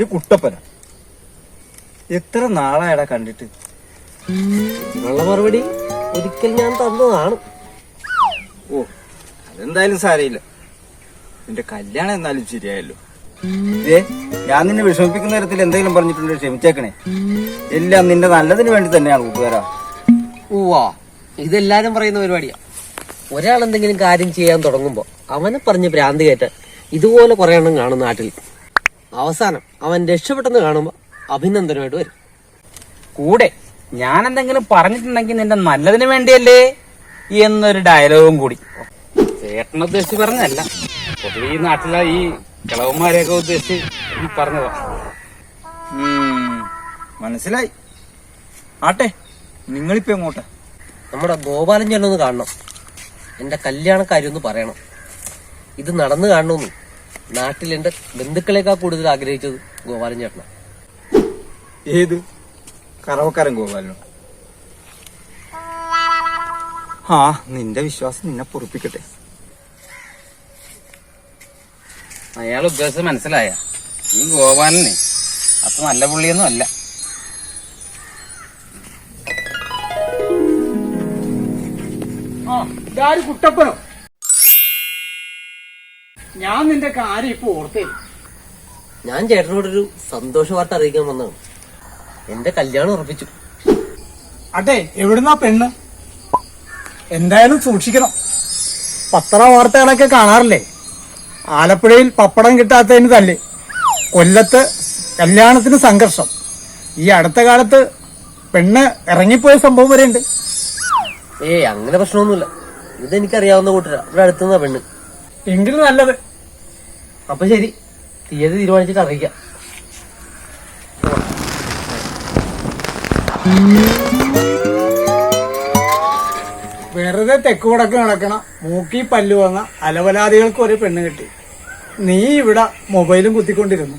ഇതാര് കുട്ടപ്പന? എത്ര നാളായടാ കണ്ടിട്ട്? ഇതിനുള്ള മറുപടി ഒരിക്കൽ ഞാൻ തന്നതാണ്. ഓ, അതെന്തായാലും സാരയില്ല. നിന്റെ കല്യാണം എന്നാലും ശരിയായല്ലോ. ഞാൻ നിന്നെ വിഷമിപ്പിക്കുന്ന തരത്തിൽ എന്തെങ്കിലും പറഞ്ഞിട്ടുണ്ടോ? ക്ഷമിച്ചേക്കണേ. എല്ലാം നിന്റെ നല്ലതിന് വേണ്ടി തന്നെയാണ് കൂട്ടുകാരാ. ഓവാ, ഇതെല്ലാരും പറയുന്ന പരിപാടിയാ. ഒരാൾ എന്തെങ്കിലും കാര്യം ചെയ്യാൻ തുടങ്ങുമ്പോ അവനെ പറഞ്ഞ് ഭ്രാന്തി കയറ്റാൻ ഇതുപോലെ കുറെ എണ്ണം കാണും നാട്ടിൽ. അവസാനം അവൻ രക്ഷപ്പെട്ടെന്ന് കാണുമ്പോ അഭിനന്ദനമായിട്ട് വരും. കൂടെ ഞാൻ എന്തെങ്കിലും പറഞ്ഞിട്ടുണ്ടെങ്കിൽ നിന്റെ നല്ലതിന് വേണ്ടിയല്ലേ എന്നൊരു ഡയലോഗും കൂടി. ചേട്ടനെ ഉദ്ദേശിച്ച് പറഞ്ഞതല്ല, പൊതുവെ ഈ നാട്ടിലെ ഈ കിളവന്മാരെയൊക്കെ ഉദ്ദേശിച്ച് പറഞ്ഞതാ. മനസ്സിലായി. ആട്ടെ, നിങ്ങളിപ്പോ എങ്ങോട്ടാ? നമ്മുടെ ഗോപാലൻ ചേട്ടനൊന്ന് കാണണം. എന്റെ കല്യാണക്കാര്യം ഒന്ന് പറയണം. ഇത് നടന്നു കാണണമെന്ന് നാട്ടിൽ എന്റെ ബന്ധുക്കളെക്കാൾ കൂടുതൽ ആഗ്രഹിച്ചത് ഗോപാലൻ ചേട്ടനാ. ഏത് കറവക്കാരൻ ഗോപാലനോ? ആ, നിന്റെ വിശ്വാസം നിന്നെ പൊറുപ്പിക്കട്ടെ. അയാൾ ഉദ്ദേശിച്ച് മനസ്സിലായ? ഈ ഗോപാലനെ അത്ര നല്ല പുള്ളിയൊന്നും അല്ല. ഇതാര് കുട്ടപ്പനോ? ഞാൻ നിന്റെ കാര്യം ഇപ്പൊ ഓർത്തേ. ഞാൻ ചേട്ടനോടൊരു സന്തോഷ വാർത്ത അറിയിക്കാൻ വന്നതാണ്. എന്റെ കല്യാണം ഉറപ്പിച്ചു. അട്ടെ, എവിടുന്നാ പെണ്ണ്? എന്തായാലും സൂക്ഷിക്കണം. പത്ര വാർത്തകളൊക്കെ കാണാറില്ലേ? ആലപ്പുഴയിൽ പപ്പടം കിട്ടാത്തതിന് തല്ല്, കൊല്ലത്ത് കല്യാണത്തിന് സംഘർഷം, ഈ അടുത്ത കാലത്ത് പെണ്ണ് ഇറങ്ങിപ്പോയ സംഭവം വരെ ഉണ്ട്. അങ്ങനെ പ്രശ്നമൊന്നുമില്ല. ഇതെനിക്കറിയാവുന്ന കൂട്ടരാ. ഇവിടെ അടുത്തുനിന്നാ പെണ്ണ്. എങ്കിലും നല്ലത്. അപ്പൊ ശരി, തീയതി തീരുമാനിച്ചിട്ട് അറിയിക്കാം. വെറുതെ തെക്ക് വടക്ക് നടക്കണ മൂക്കി പല്ലു വന്ന അലവലാദികൾക്ക് ഒരു പെണ്ണ് കിട്ടി. നീ ഇവിടെ മൊബൈലും കുത്തിക്കൊണ്ടിരുന്നു.